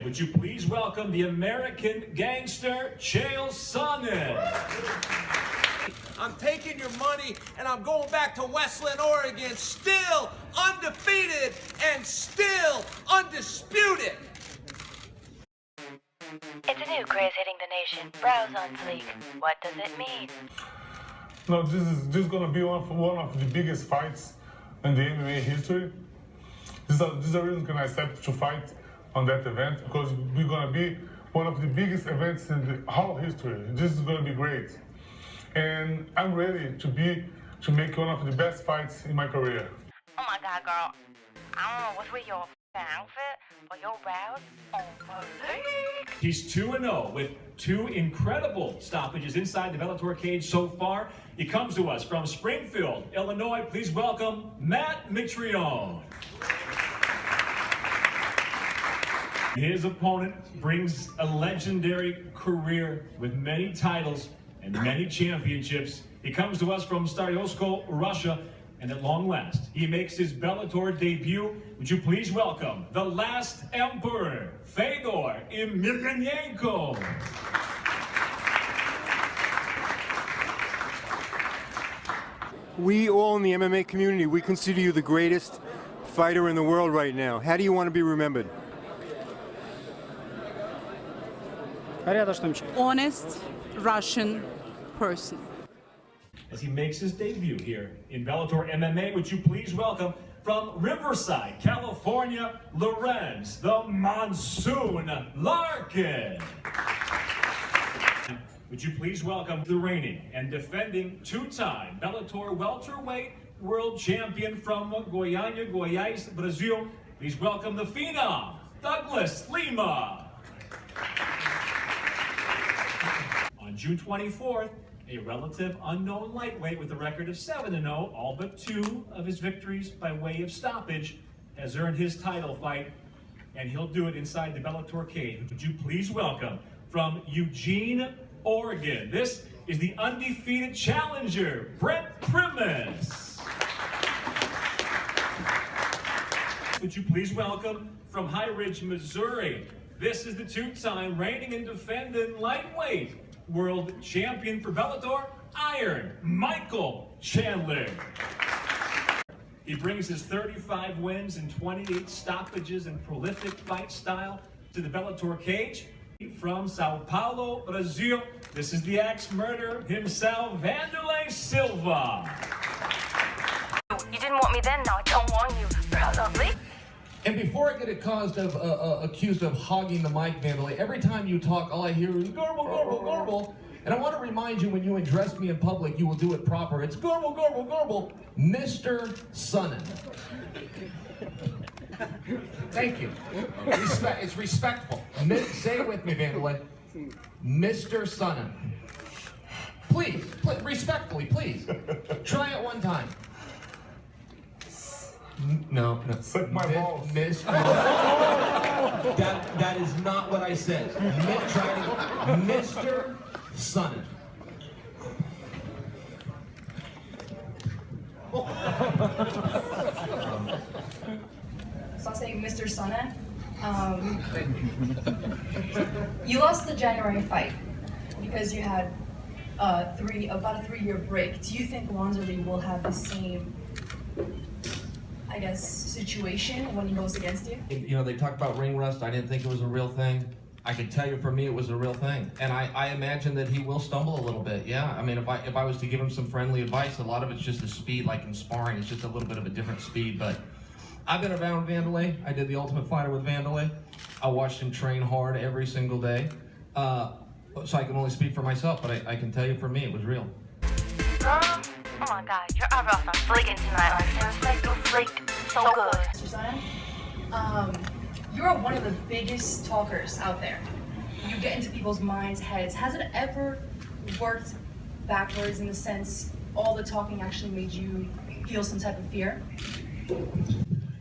Would you please welcome the American Gangster, Chael Sonnen. I'm taking your money and I'm going back to Westland, Oregon, still undefeated and still undisputed. It's a new craze hitting the nation. Browse on Fleek. What does it mean? No, this is going to be one of the biggest fights in the MMA history. This is the reason I accepted to fight on that event, because we're going to be one of the biggest events in the whole history. This is going to be great. And I'm ready to make one of the best fights in my career. Oh my God, girl. I don't know what's with your outfit, but your brows on fleek. He's 2-0 with 2 incredible stoppages inside the Bellator cage so far. He comes to us from Springfield, Illinois. Please welcome Matt Mitrione. His opponent brings a legendary career with many titles and many championships. He comes to us from Starosko, Russia, and at long last, he makes his Bellator debut. Would you please welcome the last emperor, Fedor Emelianenko. We all in the MMA community, we consider you the greatest fighter in the world right now. How do you want to be remembered? Honest Russian person. As he makes his debut here in Bellator MMA, would you please welcome from Riverside, California, Lorenz, the Monsoon Larkin. Would you please welcome the reigning and defending 2-time Bellator welterweight world champion from Goiânia, Goiás, Brazil. Please welcome the phenom, Douglas Lima. On June 24th, a relative unknown lightweight with a record of 7-0, all but 2 of his victories by way of stoppage, has earned his title fight, and he'll do it inside the Bellator cage. Would you please welcome from Eugene, Oregon, this is the undefeated challenger, Brent Primus. Would you please welcome from High Ridge, Missouri, this is the 2-time reigning and defending lightweight world champion for Bellator, Iron Michael Chandler. He brings his 35 wins and 28 stoppages and prolific fight style to the Bellator cage. From Sao Paulo, Brazil, this is the axe murderer himself, Wanderlei Silva. You didn't want me then, now I don't want you. Browse on Fleek. And before I get accused of hogging the mic, Wanderlei, every time you talk, all I hear is garble, garble, garble. And I want to remind you, when you address me in public, you will do it proper. It's garble, garble, garble, Mr. Sonnen. Thank you. It's respectful. Say it with me, Wanderlei. Mr. Sonnen. Please, respectfully, please. Try it one time. No. Suck my balls. That is not what I said. Mr. Sonnen. So I'll say Mr. Sonnen. You lost the January fight because you had about a 3-year break. Do you think Wanderlei will have the same, I guess, situation when he goes against you? You know, they talk about ring rust. I didn't think it was a real thing. I can tell you, for me, it was a real thing. And I imagine that he will stumble a little bit, yeah. I mean, if I was to give him some friendly advice, a lot of it's just the speed, like in sparring. It's just a little bit of a different speed. But I've been around Wanderlei. I did the Ultimate Fighter with Wanderlei. I watched him train hard every single day. So I can only speak for myself, but I can tell you, for me, it was real. Oh my God, your eyebrows are fleeking tonight. Like, seriously, you fleeked so good. Mr. Sonnen, you're one of the biggest talkers out there. You get into people's minds, heads. Has it ever worked backwards in the sense all the talking actually made you feel some type of fear?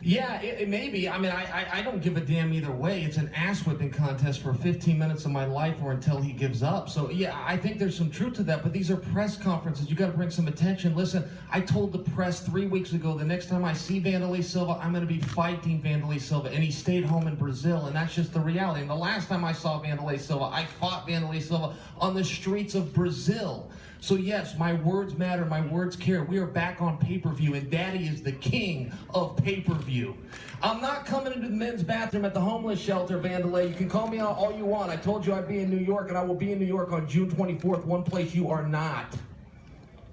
Yeah, it may be. I mean, I don't give a damn either way. It's an ass-whipping contest for 15 minutes of my life or until he gives up. So, yeah, I think there's some truth to that, but these are press conferences. You got to bring some attention. Listen, I told the press 3 weeks ago, the next time I see Wanderlei Silva, I'm going to be fighting Wanderlei Silva, and he stayed home in Brazil, and that's just the reality. And the last time I saw Wanderlei Silva, I fought Wanderlei Silva on the streets of Brazil. So yes, my words matter, my words care. We are back on pay-per-view, and Daddy is the king of pay-per-view. I'm not coming into the men's bathroom at the homeless shelter, Wanderlei. You can call me out all you want. I told you I'd be in New York, and I will be in New York on June 24th, one place you are not.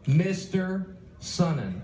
Mr. Sonnen.